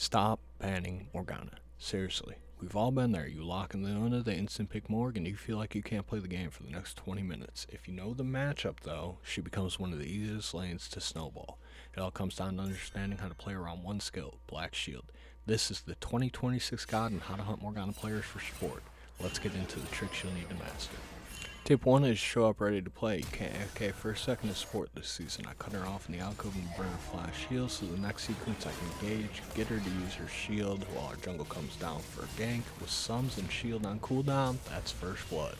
Stop banning Morgana. Seriously. We've all been there. You lock in Leona, they instant pick Morg, and you feel like you can't play the game for the next 20 minutes. If you know the matchup though, she becomes one of the easiest lanes to snowball. It all comes down to understanding how to play around one skill, Black Shield. This is the 2026 guide on how to hunt Morgana players for support. Let's get into the tricks you'll need to master. Tip 1 is show up ready to play. You can't AFK for a second to support this season. I cut her off in the alcove and burn her flash shield, so the next sequence I can engage, get her to use her shield while our jungle comes down for a gank. With sums and shield on cooldown, that's first blood.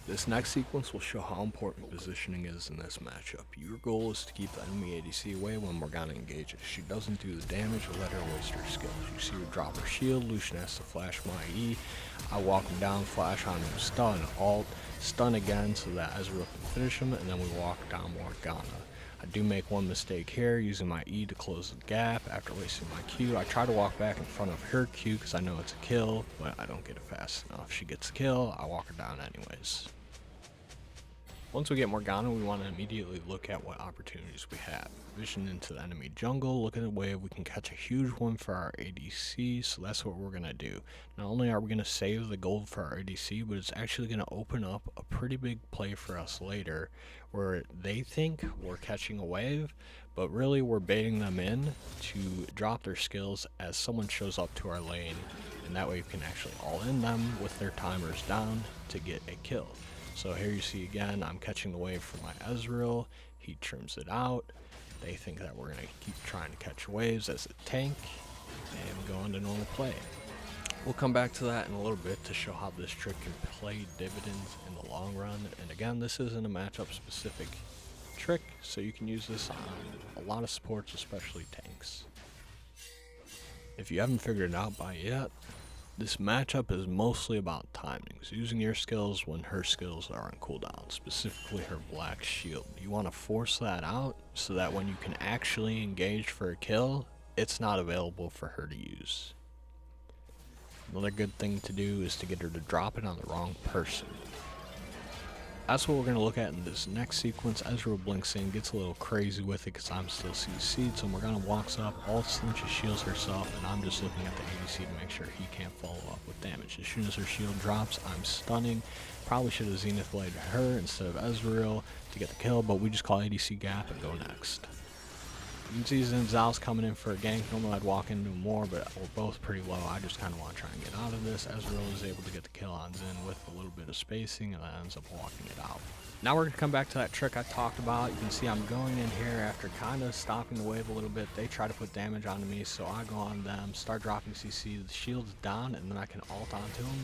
This next sequence will show how important positioning is in this matchup. Your goal is to keep the enemy ADC away when Morgana engages. She doesn't do the damage or let her waste her skills. You see her drop her shield, Lucian has to flash my E. I walk him down, flash on him, stun, alt, stun again so that Ezreal can finish him, and then we walk down Morgana. I do make one mistake here, using my E to close the gap after wasting my Q. I try to walk back in front of her Q because I know it's a kill, but I don't get it fast enough. She gets the kill, I walk her down anyways. Once we get Morgana, we want to immediately look at what opportunities we have. Vision into the enemy jungle, look at the wave, we can catch a huge one for our ADC, so that's what we're going to do. Not only are we going to save the gold for our ADC, but it's actually going to open up a pretty big play for us later, where they think we're catching a wave, but really we're baiting them in to drop their skills as someone shows up to our lane, and that way we can actually all-in them with their timers down to get a kill. So here you see again, I'm catching the wave for my Ezreal, he trims it out. They think that we're going to keep trying to catch waves as a tank, and go into normal play. We'll come back to that in a little bit to show how this trick can play dividends in the long run. And again, this isn't a matchup specific trick, so you can use this on a lot of supports, especially tanks. If you haven't figured it out by yet, this matchup is mostly about timings, using your skills when her skills are on cooldown, specifically her Black Shield. You want to force that out so that when you can actually engage for a kill, it's not available for her to use. Another good thing to do is to get her to drop it on the wrong person. That's what we're going to look at in this next sequence. Ezreal blinks in, gets a little crazy with it because I'm still CC'd, so Morgana walks up, alt flinches, shields herself, and I'm just looking at the ADC to make sure he can't follow up with damage. As soon as her shield drops, I'm stunning. Probably should have Zenith Bladed her instead of Ezreal to get the kill, but we just call ADC gap and go next. You can see Xin Zhao's coming in for a gank. Normally I'd walk into him more, but we're both pretty low. I just kind of want to try and get out of this. Ezreal is able to get the kill on Xin with a little bit of spacing, and that ends up walking it out. Now we're going to come back to that trick I talked about. You can see I'm going in here after kind of stopping the wave a little bit. They try to put damage onto me, so I go on them, start dropping CC. The shield's down, and then I can ult onto him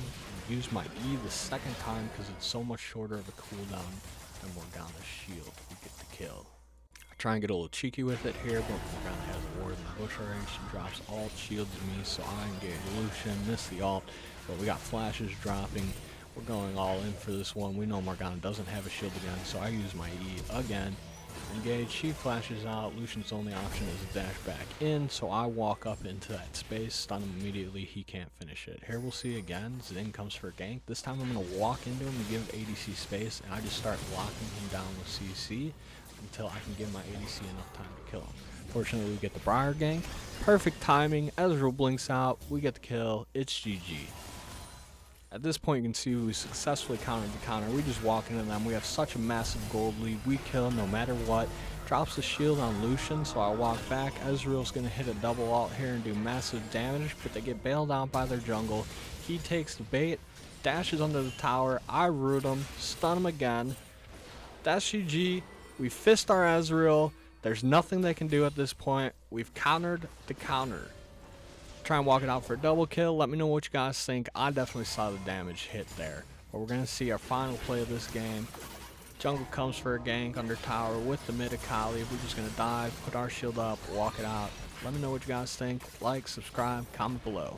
and use my E the second time because it's so much shorter of a cooldown than Morgana's shield. We get the kill. Try and get a little cheeky with it here, but Morgana has a ward in the bush already. She drops alt, shields me, so I engage Lucian, miss the alt, but we got flashes dropping. We're going all in for this one. We know Morgana doesn't have a shield again, so I use my E again. Engage, she flashes out. Lucian's only option is to dash back in, so I walk up into that space, stun him immediately, he can't finish it. Here we'll see again, Xin comes for a gank. This time I'm going to walk into him and give ADC space, and I just start locking him down with CC until I can give my ADC enough time to kill him. Fortunately, we get the Briar gank. Perfect timing. Ezreal blinks out. We get the kill. It's GG. At this point, you can see we successfully countered the counter. We just walk into them. We have such a massive gold lead. We kill no matter what. Drops the shield on Lucian, so I walk back. Ezreal's going to hit a double ult here and do massive damage, but they get bailed out by their jungle. He takes the bait, dashes under the tower. I root him, stun him again. That's GG. We fist our Ezreal. There's nothing they can do at this point. We've countered the counter. Try and walk it out for a double kill. Let me know what you guys think. I definitely saw the damage hit there. But we're going to see our final play of this game. Jungle comes for a gank under tower with the mid Akali. We're just going to dive, put our shield up, walk it out. Let me know what you guys think. Like, subscribe, comment below.